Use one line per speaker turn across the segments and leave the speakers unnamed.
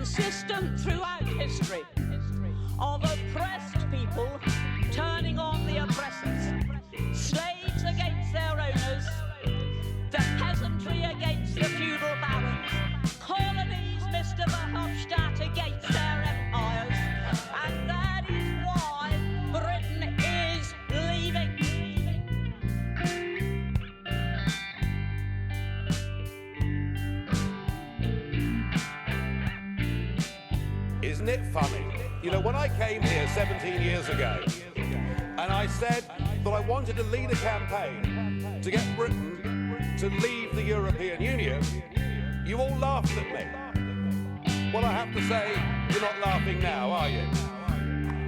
consistent throughout history of oppressed people turning on the oppressors, slaves against their owners, the peasantry against the feudal barons, colonies, Mr. Verhofstadt, against their empires, and that is why Britain is leaving.
Isn't it funny? You know, when I came here 17 years ago, and I said that I wanted to lead a campaign to get Britain to leave the European Union, you all laughed at me. Well, I have to say, you're not laughing now, are you?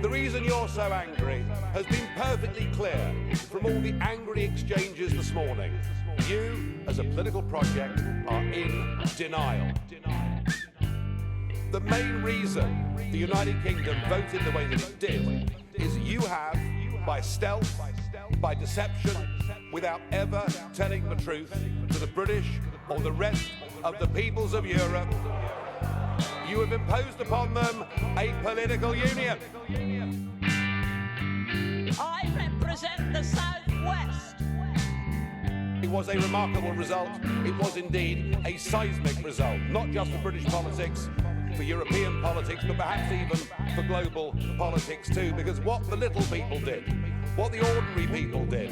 The reason you're so angry has been perfectly clear from all the angry exchanges this morning. You, as a political project, are in denial. The main reason the United Kingdom voted the way that it did is you have, by stealth, by deception, without ever telling the truth to the British or the rest of the peoples of Europe, you have imposed upon them a political union.
I represent the South-West.
It was a remarkable result. It was indeed a seismic result, not just for British politics, for European politics, but perhaps even for global politics too, because what the little people did, what the ordinary people did,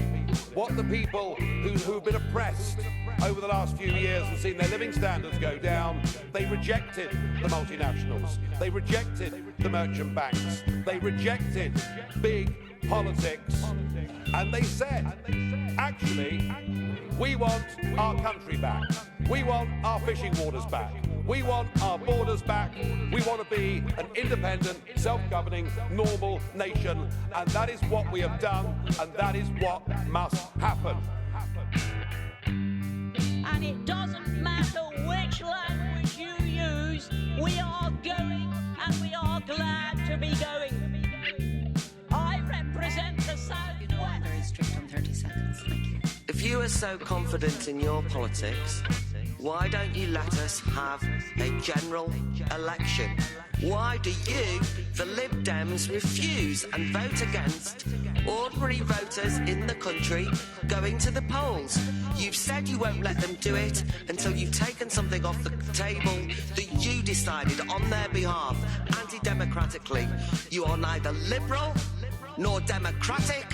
what the people who've been oppressed over the last few years and seen their living standards go down, they rejected the multinationals, they rejected the merchant banks, they rejected big politics, and they said, actually, we want our country back, we want our fishing waters back, we want our borders back. We want to be an independent, self-governing, normal nation. And that is what we have done, and that is what must happen.
And it doesn't matter which language you use, we are going, and we are glad to be going. I represent the South-West.
You know, I'm very strict on 30 seconds. Thank you.
If you are so confident in your politics, why don't you let us have a general election? Why do you, the Lib Dems, refuse and vote against ordinary voters in the country going to the polls? You've said you won't let them do it until you've taken something off the table that you decided on their behalf, anti-democratically. You are neither liberal nor democratic.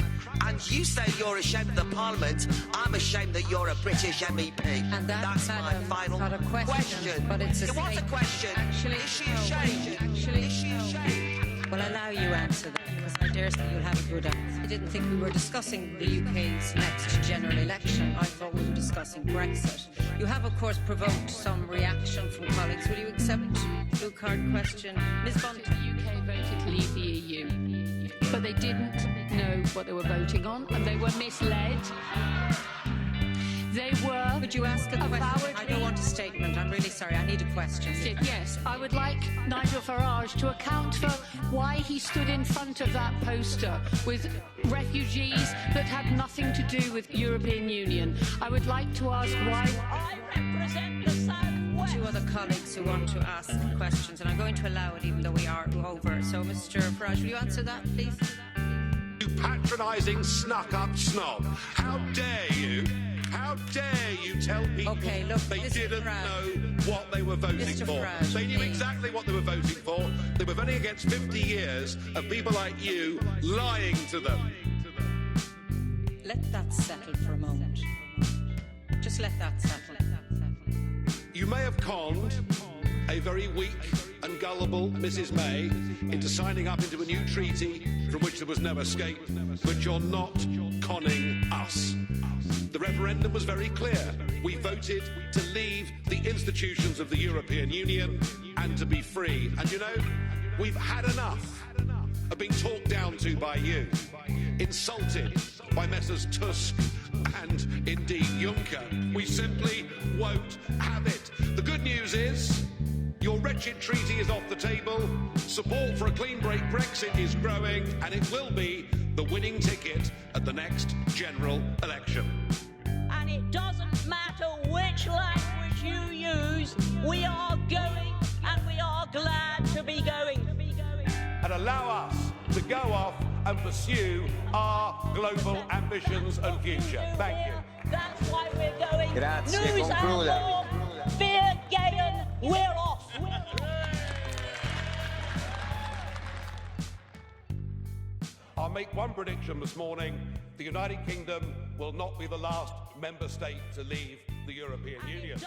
And you say you're ashamed of the Parliament. I'm ashamed that you're a British MEP.
And
that's my final
not a question. But it's a
it was a question.
Actually,
is she ashamed? Is she ashamed?
Well, I'll allow you answer that, because I dare say you'll have a good answer. I didn't think we were discussing the UK's next general election. I thought we were discussing Brexit. You have, of course, provoked some reaction from colleagues. Will you accept blue card question? Ms. Bond.
The UK voted to leave the EU. But they didn't know what they were voting on, and they were misled. They were.
Could you ask a question? I don't want a statement. I'm really sorry. I need a question.
Yes, I would like Nigel Farage to account for why he stood in front of that poster with refugees that had nothing to do with European Union. I would like to ask why.
I represent the South-West.
Two other colleagues who want to ask questions, and I'm going to allow it even though we are over. So, Mr. Farage, will you answer that, please?
You patronising, snuck-up snob. How dare you? How dare you tell people
Okay, look,
they
Mr.
didn't
Farage.
know what they were voting
Mr.
for?
Farage,
They knew
please.
exactly what they were voting for. They were voting against 50 years of people like you lying to them.
Let that settle for a moment. Just let that settle.
You may have conned a very weak and gullible Mrs. May into signing up into a new treaty from which there was no escape, but you're not conning us. The referendum was very clear. We voted to leave the institutions of the European Union and to be free. And you know, we've had enough of being talked down to by you, insulted by Messrs Tusk and indeed Juncker. We simply won't have it. The good news is your wretched treaty is off the table, support for a clean break Brexit is growing, and it will be the winning ticket at the next general election.
And it doesn't matter which language you use, we are going, and we are glad
allow us to go off and pursue our global ambitions and future. Thank you.
That's why we're going.
Grazie,
News
concluda.
and more. Fear Gayen, we're off.
I'll make one prediction this morning. The United Kingdom will not be the last member state to leave the European Union.